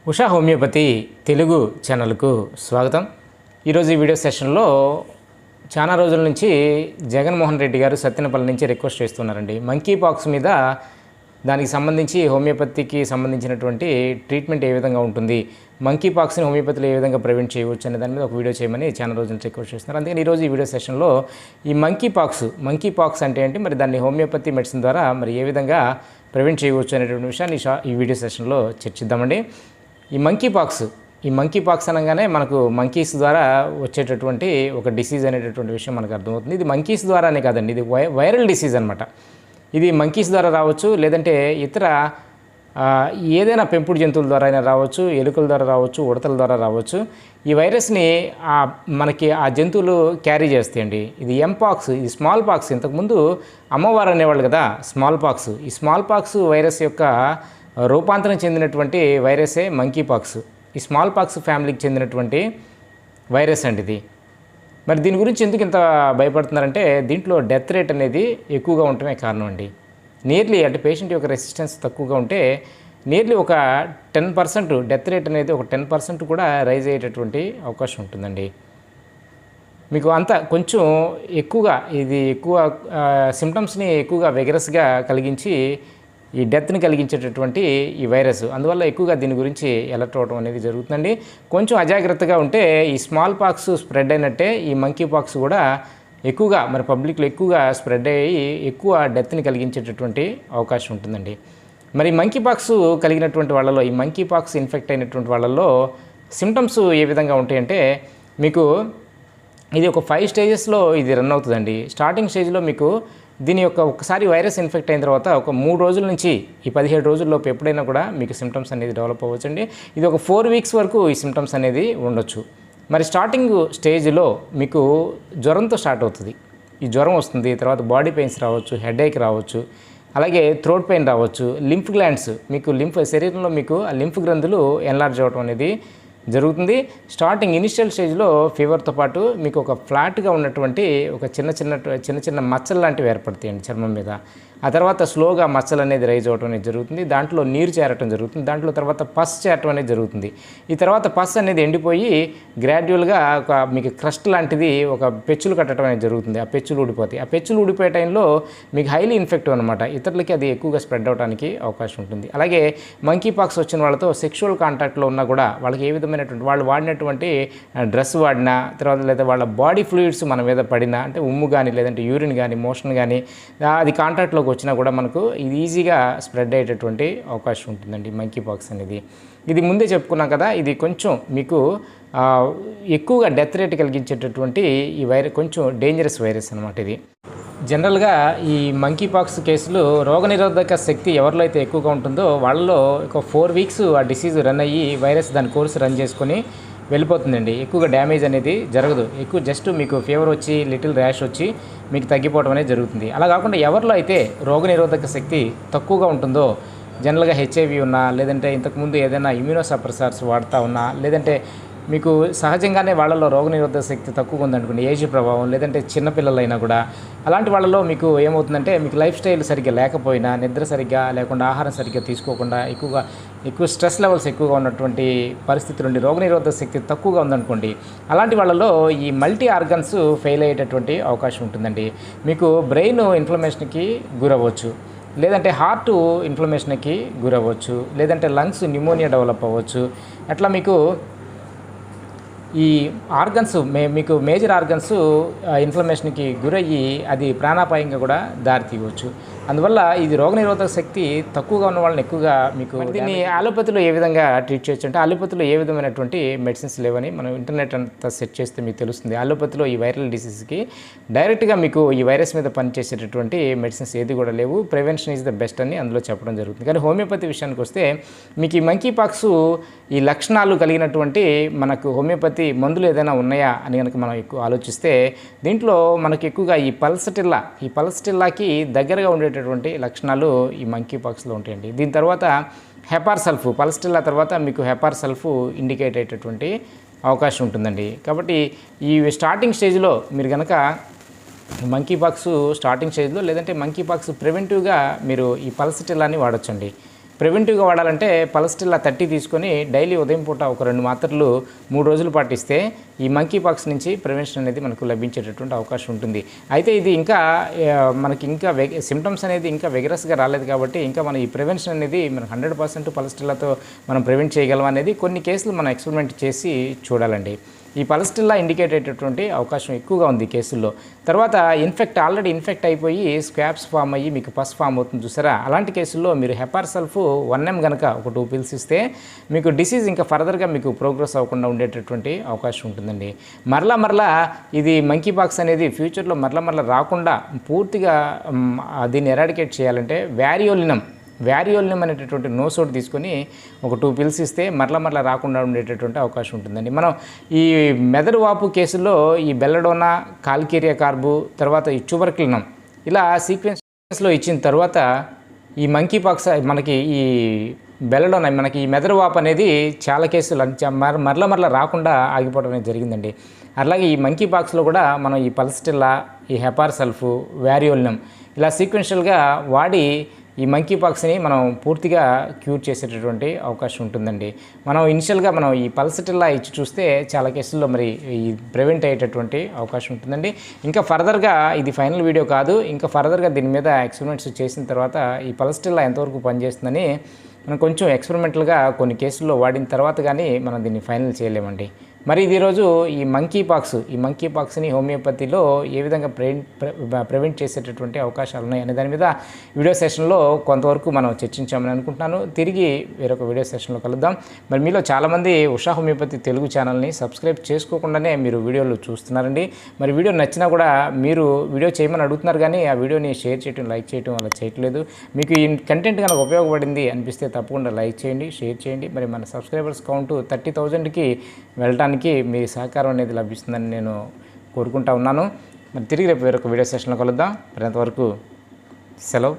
Usha homeopathy Telugu ఛానల్కు స్వాగతం. ఈరోజు ఈ వీడియో సెషన్లో చాలా రోజుల నుంచి జగన్మోహన్ రెడ్డి గారు సత్తెనపల్లి నుంచి రిక్వెస్ట్ చేస్తున్నారండి. మంకీ పాక్స్ మీద దానికి సంబంధించి హోమియోపతికి సంబంధించినటువంటి ట్రీట్మెంట్ ఏ విధంగా ఉంటుంది, మంకీ పాక్స్ని హోమియోపతిలో ఏ విధంగా ప్రివెంట్ చేయవచ్చు అనే దాని మీద ఒక వీడియో చేయమని చాలా రోజుల నుంచి రిక్వెస్ట్ చేస్తున్నారు. అందుకని ఈరోజు ఈ వీడియో సెషన్లో ఈ మంకీ పాక్స్ అంటే ఏంటి, మరి దాన్ని హోమియోపతి మెడిసిన్ ద్వారా మరి ఏ విధంగా ప్రివెంట్ చేయవచ్చు అనేటువంటి విషయాన్ని ఈ వీడియో సెషన్లో చర్చిద్దామండి. ఈ మంకీ పాక్స్ అనగానే మనకు మంకీస్ ద్వారా వచ్చేటటువంటి ఒక డిసీజ్ అనేటటువంటి విషయం మనకు అర్థమవుతుంది. ఇది మంకీస్ ద్వారానే కాదండి, ఇది వైరల్ డిసీజ్ అనమాట. ఇది మంకీస్ ద్వారా రావచ్చు, లేదంటే ఇతర ఏదైనా పెంపుడు జంతువుల ద్వారా అయినా రావచ్చు, ఎలుకల ద్వారా రావచ్చు, ఉడతల ద్వారా రావచ్చు. ఈ వైరస్ని మనకి ఆ జంతువులు క్యారీ చేస్తాయండి. ఇది ఎంపాక్స్, ఇది స్మాల్ పాక్స్. ఇంతకుముందు అమ్మవారు అనేవాళ్ళు కదా స్మాల్ పాక్స్. ఈ స్మాల్ పాక్స్ వైరస్ యొక్క రూపాంతరం చెందినటువంటి వైరసే మంకీ పాక్స్. ఈ స్మాల్ పాక్స్ ఫ్యామిలీకి చెందినటువంటి వైరస్ అండి ఇది. మరి దీని గురించి ఎందుకు ఇంత భయపడుతున్నారంటే, దీంట్లో డెత్ రేట్ అనేది ఎక్కువగా ఉండటమే కారణం అండి. నియర్లీ అంటే పేషెంట్ యొక్క రెసిస్టెన్స్ తక్కువగా ఉంటే నియర్లీ ఒక 10% డెత్ రేట్ అనేది ఒక 10% కూడా రైజ్ అయ్యేటటువంటి అవకాశం ఉంటుందండి. మీకు అంతా కొంచెం ఎక్కువగా ఎక్కువ సిమ్టమ్స్ని ఎక్కువగా వెగరస్గా కలిగించి ఈ డెత్ని కలిగించేటటువంటి ఈ వైరస్. అందువల్ల ఎక్కువగా దీని గురించి అలర్ట్ అవ్వడం అనేది జరుగుతుందండి. కొంచెం అజాగ్రత్తగా ఉంటే ఈ స్మాల్ పాక్స్ స్ప్రెడ్ అయినట్టే ఈ మంకీ పాక్స్ కూడా ఎక్కువగా మరి పబ్లిక్లో ఎక్కువగా స్ప్రెడ్ అయ్యి ఎక్కువ డెత్ని కలిగించేటటువంటి అవకాశం ఉంటుందండి. మరి మంకీ పాక్స్ కలిగినటువంటి వాళ్ళలో, ఈ మంకీ పాక్స్ ఇన్ఫెక్ట్ అయినటువంటి వాళ్ళలో సిమ్టమ్స్ ఏ విధంగా ఉంటాయంటే, మీకు ఇది ఒక 5 స్టేజెస్లో ఇది రన్ అవుతుందండి. స్టార్టింగ్ స్టేజ్లో మీకు దీని యొక్క ఒకసారి వైరస్ ఇన్ఫెక్ట్ అయిన తర్వాత ఒక 3 రోజుల నుంచి ఈ 17 రోజుల్లోపు ఎప్పుడైనా కూడా మీకు సిమ్టమ్స్ అనేది డెవలప్ అవ్వచ్చండి. ఇది ఒక 4 వీక్స్ వరకు ఈ సిమ్టమ్స్ అనేది ఉండొచ్చు. మరి స్టార్టింగ్ స్టేజ్లో మీకు జ్వరంతో స్టార్ట్ అవుతుంది. ఈ జ్వరం వస్తుంది, తర్వాత బాడీ పెయిన్స్ రావచ్చు, హెడేక్ రావచ్చు, అలాగే థ్రోట్ పెయిన్ రావచ్చు. లింఫ్ గ్లాండ్స్, మీకు శరీరంలో మీకు ఆ లింఫ్ గ్రంథులు ఎన్లార్జ్ అవ్వడం అనేది జరుగుతుంది. స్టార్టింగ్ ఇనిషియల్ స్టేజ్లో ఫీవర్తో పాటు మీకు ఒక ఫ్లాట్గా ఉన్నటువంటి ఒక చిన్న మచ్చలు లాంటివి ఏర్పడతాయండి చర్మం మీద. ఆ తర్వాత స్లోగా మచ్చలు అనేది రైజ్ అవ్వడం అనేది జరుగుతుంది. దాంట్లో నీరు చేరటం జరుగుతుంది. దాంట్లో తర్వాత పస్ చేరటం అనేది జరుగుతుంది. ఈ తర్వాత పస్ అనేది ఎండిపోయి గ్రాడ్యువల్గా మీకు క్రస్ట్ లాంటిది ఒక పెచ్చులు కట్టడం అనేది జరుగుతుంది. ఆ పెచ్చులు ఊడిపోతాయి. ఆ పెచ్చులు ఊడిపోయే టైంలో మీకు హైలీ ఇన్ఫెక్టివ్ అనమాట. ఇతరులకి అది ఎక్కువగా స్ప్రెడ్ అవడానికి అవకాశం ఉంటుంది. అలాగే మంకీ పాక్స్ వచ్చిన వాళ్ళతో సెక్షువల్ కాంటాక్ట్లో ఉన్నా కూడా వాళ్ళకి ఏ విధమైనటువంటి వాళ్ళు వాడినటువంటి డ్రెస్ వాడినా, తర్వాత లేదా వాళ్ళ బాడీ ఫ్లూయిడ్స్ మన మీద పడినా, అంటే ఉమ్ము కానీ లేదంటే యూరిన్ కానీ మోషన్ కానీ అది కాంటాక్ట్లోకి వచ్చినా కూడా మనకు ఇది ఈజీగా స్ప్రెడ్ అయ్యేటటువంటి అవకాశం ఉంటుందండి మంకీ పాక్స్ అనేది. ఇది ముందే చెప్పుకున్నాం కదా, ఇది కొంచెం మీకు ఎక్కువగా డెత్ రేట్ కలిగించేటటువంటి ఈ వైరస్, కొంచెం డేంజరస్ వైరస్ అనమాట ఇది. జనరల్గా ఈ మంకీ పాక్స్ కేసులు రోగనిరోధక శక్తి ఎవరిలో అయితే ఎక్కువగా ఉంటుందో వాళ్ళలో ఒక 4 వీక్స్ ఆ డిసీజ్ రన్ అయ్యి వైరస్ దాని కోర్స్ రన్ చేసుకొని వెళ్ళిపోతుందండి. ఎక్కువగా డ్యామేజ్ అనేది జరగదు. ఎక్కువ జస్ట్ మీకు ఫీవర్ వచ్చి లిటిల్ ర్యాష్ వచ్చి మీకు తగ్గిపోవడం అనేది జరుగుతుంది. అలా కాకుండా ఎవరిలో అయితే రోగనిరోధక శక్తి తక్కువగా ఉంటుందో, జనరల్గా హెచ్ఐవి ఉన్నా, లేదంటే ఇంతకుముందు ఏదైనా ఇమ్యూనోసప్రెసర్స్ వాడుతూ ఉన్నా, లేదంటే మీకు సహజంగానే వాళ్ళలో రోగనిరోధక శక్తి తక్కువగా ఉందనుకోండి, ఏజ్ ప్రభావం, లేదంటే చిన్నపిల్లలైనా కూడా, అలాంటి వాళ్ళలో మీకు ఏమవుతుందంటే మీకు లైఫ్ స్టైల్ సరిగ్గా లేకపోయినా, నిద్ర సరిగ్గా లేకుండా, ఆహారం సరిగ్గా తీసుకోకుండా, ఎక్కువ స్ట్రెస్ లెవెల్స్ ఎక్కువగా ఉన్నటువంటి పరిస్థితి నుండి రోగనిరోధక శక్తి తక్కువగా ఉందనుకోండి, అలాంటి వాళ్ళలో ఈ మల్టీ ఆర్గన్స్ ఫెయిల్ అయ్యేటటువంటి అవకాశం ఉంటుందండి. మీకు బ్రెయిన్ ఇన్ఫ్లమేషన్కి గురవ్వచ్చు, లేదంటే హార్ట్ ఇన్ఫ్లమేషన్కి గురవ్వచ్చు, లేదంటే లంగ్స్ న్యూమోనియా డెవలప్ అవ్వచ్చు. అట్లా మీకు ఈ ఆర్గన్స్ మీకు మేజర్ ఆర్గన్స్ ఇన్ఫ్లమేషన్కి గురయ్యి అది ప్రాణాపాయంగా కూడా దారితీయవచ్చు. అందువల్ల ఇది రోగనిరోధక శక్తి తక్కువగా ఉన్న వాళ్ళని ఎక్కువగా మీకు దీన్ని అలోపతిలో ఏ విధంగా ట్రీట్ చేయొచ్చు అంటే, అలోపతిలో ఏ విధమైనటువంటి మెడిసిన్స్ లేవని మనం ఇంటర్నెట్ అంతా సెర్చ్ చేస్తే మీకు తెలుస్తుంది. అలోపతిలో ఈ వైరల్ డిసీజ్కి డైరెక్ట్గా మీకు ఈ వైరస్ మీద పనిచేసేటటువంటి మెడిసిన్స్ ఏది కూడా లేవు. ప్రివెన్షన్ ఈజ్ ద బెస్ట్ అని అందులో చెప్పడం జరుగుతుంది. కానీ హోమియోపతి విషయానికి వస్తే మీకు ఈ మంకీ పాక్స్ ఈ లక్షణాలు కలిగినటువంటి మనకు హోమియోపతి మందులు ఏదైనా ఉన్నాయా అని కనుక మనం ఎక్కువ ఆలోచిస్తే, దీంట్లో మనకు ఎక్కువగా ఈ పల్సటిల్లాకి దగ్గరగా ఉండేటటువంటి లక్షణాలు ఈ మంకీ పాక్స్లో ఉంటాయండి. దీని తర్వాత హెపార్ సల్ఫ్, పల్సటిల్లా తర్వాత మీకు హెపార్ సల్ఫ్ ఇండికేట్ అయ్యేటటువంటి అవకాశం ఉంటుందండి. కాబట్టి ఈ స్టార్టింగ్ స్టేజ్లో మీరు కనుక మంకీ పాక్స్ స్టార్టింగ్ స్టేజ్లో, లేదంటే మంకీ పాక్స్ ప్రివెంటివ్గా మీరు ఈ పల్సటిల్లాని వాడొచ్చండి. ప్రివెంటివ్గా వాడాలంటే పల్స్టిల్లా 30 తీసుకొని డైలీ ఉదయం పూట ఒక 2 మాత్రలు 3 రోజులు పాటిస్తే ఈ మంకీ పాక్స్ నుంచి ప్రివెన్షన్ అనేది మనకు లభించేటటువంటి అవకాశం ఉంటుంది. అయితే ఇది ఇంకా మనకి ఇంకా సిమ్టమ్స్ అనేది ఇంకా వెగరస్గా రాలేదు కాబట్టి ఇంకా మనం ఈ ప్రివెన్షన్ అనేది మనం 100% పల్స్టిల్లాతో మనం ప్రివెంట్ చేయగలం అనేది కొన్ని కేసులు మనం ఎక్స్పెరిమెంట్ చేసి చూడాలండి. ఈ పల్స్టిల్లా ఇండికేట్ అయ్యేటటువంటి అవకాశం ఎక్కువగా ఉంది ఈ కేసుల్లో. తర్వాత ఆల్రెడీ ఇన్ఫెక్ట్ అయిపోయి స్క్వాబ్స్ ఫామ్ అయ్యి మీకు పస్ ఫామ్ అవుతుంది చూసారా, అలాంటి కేసుల్లో మీరు హెపార్ సల్ఫ్ 1 mg కనుక ఒక 2 pills ఇస్తే మీకు డిసీజ్ ఇంకా ఫర్దర్గా మీకు ప్రోగ్రెస్ అవ్వకుండా ఉండేటటువంటి అవకాశం ఉంటుందండి. మరలా ఇది మంకీ పాక్స్ అనేది ఫ్యూచర్లో మరలా రాకుండా పూర్తిగా దీన్ని ఎరాడికేట్ చేయాలంటే వ్యారియోలినం అనేటటువంటి నోసోడ్ తీసుకొని ఒక 2 pills ఇస్తే మరలా రాకుండా ఉండేటటువంటి అవకాశం ఉంటుందండి. మనం ఈ మెదడు వాపు కేసుల్లో ఈ బెల్లడోనా, కాల్కేరియా కార్బు, తర్వాత ఈ ట్యూబర్క్లినం ఇలా సీక్వెన్స్లో ఇచ్చిన తర్వాత ఈ మంకీ పాక్స్ మనకి ఈ బెల్లడోనా మనకి ఈ మెదడు వాపు అనేది చాలా కేసులు మరలా రాకుండా ఆగిపోవడం అనేది జరిగిందండి. అలాగే ఈ మంకీ పాక్స్లో కూడా మనం ఈ పల్స్టిల్లా, ఈ హెపార్ సల్ఫ్, వ్యారియోలినం ఇలా సీక్వెన్షియల్గా వాడి ఈ మంకీ పాక్స్ని మనం పూర్తిగా క్యూర్ చేసేటటువంటి అవకాశం ఉంటుందండి. మనం ఇనిషియల్గా మనం ఈ పల్స్టిల్లా ఇచ్చి చూస్తే చాలా కేసుల్లో మరి ఈ ప్రివెంట్ అయ్యేటటువంటి అవకాశం ఉంటుందండి. ఇంకా ఫర్దర్గా ఇది ఫైనల్ వీడియో కాదు, ఇంకా ఫర్దర్గా దీని మీద ఎక్స్పెరిమెంట్స్ చేసిన తర్వాత ఈ పల్స్టిల్లా ఎంతవరకు పనిచేస్తుందని మనం కొంచెం ఎక్స్పెరిమెంటల్గా కొన్ని కేసుల్లో వాడిన తర్వాత కానీ మనం దీన్ని ఫైనల్ చేయలేమండి. మరి ఇది ఈరోజు ఈ మంకీ పాక్స్ని హోమియోపతిలో ఏ విధంగా ప్రివెంట్ చేసేటటువంటి అవకాశాలు ఉన్నాయి అనే దాని మీద వీడియో సెషన్లో కొంతవరకు మనం చర్చించామని అనుకుంటున్నాను. తిరిగి వేరొక వీడియో సెషన్లో కలుద్దాం. మరి మీలో చాలామంది ఉషా హోమియోపతి తెలుగు ఛానల్ని సబ్స్క్రైబ్ చేసుకోకుండానే మీరు వీడియోలు చూస్తున్నారండి. మరి వీడియో నచ్చినా కూడా మీరు వీడియో చేయమని అడుగుతున్నారు కానీ ఆ వీడియోని షేర్ చేయడం, లైక్ చేయడం అలా చేయట్లేదు. మీకు ఈ కంటెంట్ కనుక ఉపయోగపడింది అనిపిస్తే తప్పకుండా లైక్ చేయండి, షేర్ చేయండి. మరి మన సబ్స్క్రైబర్స్ కౌంట్ 30,000కి వెళ్ళడానికి మీ సహకారం అనేది లభిస్తుందని నేను కోరుకుంటా ఉన్నాను. మరి తిరిగి రేపు వేరొక వీడియో సెషన్లో కలుద్దాం. మరి అంతవరకు సెలవు.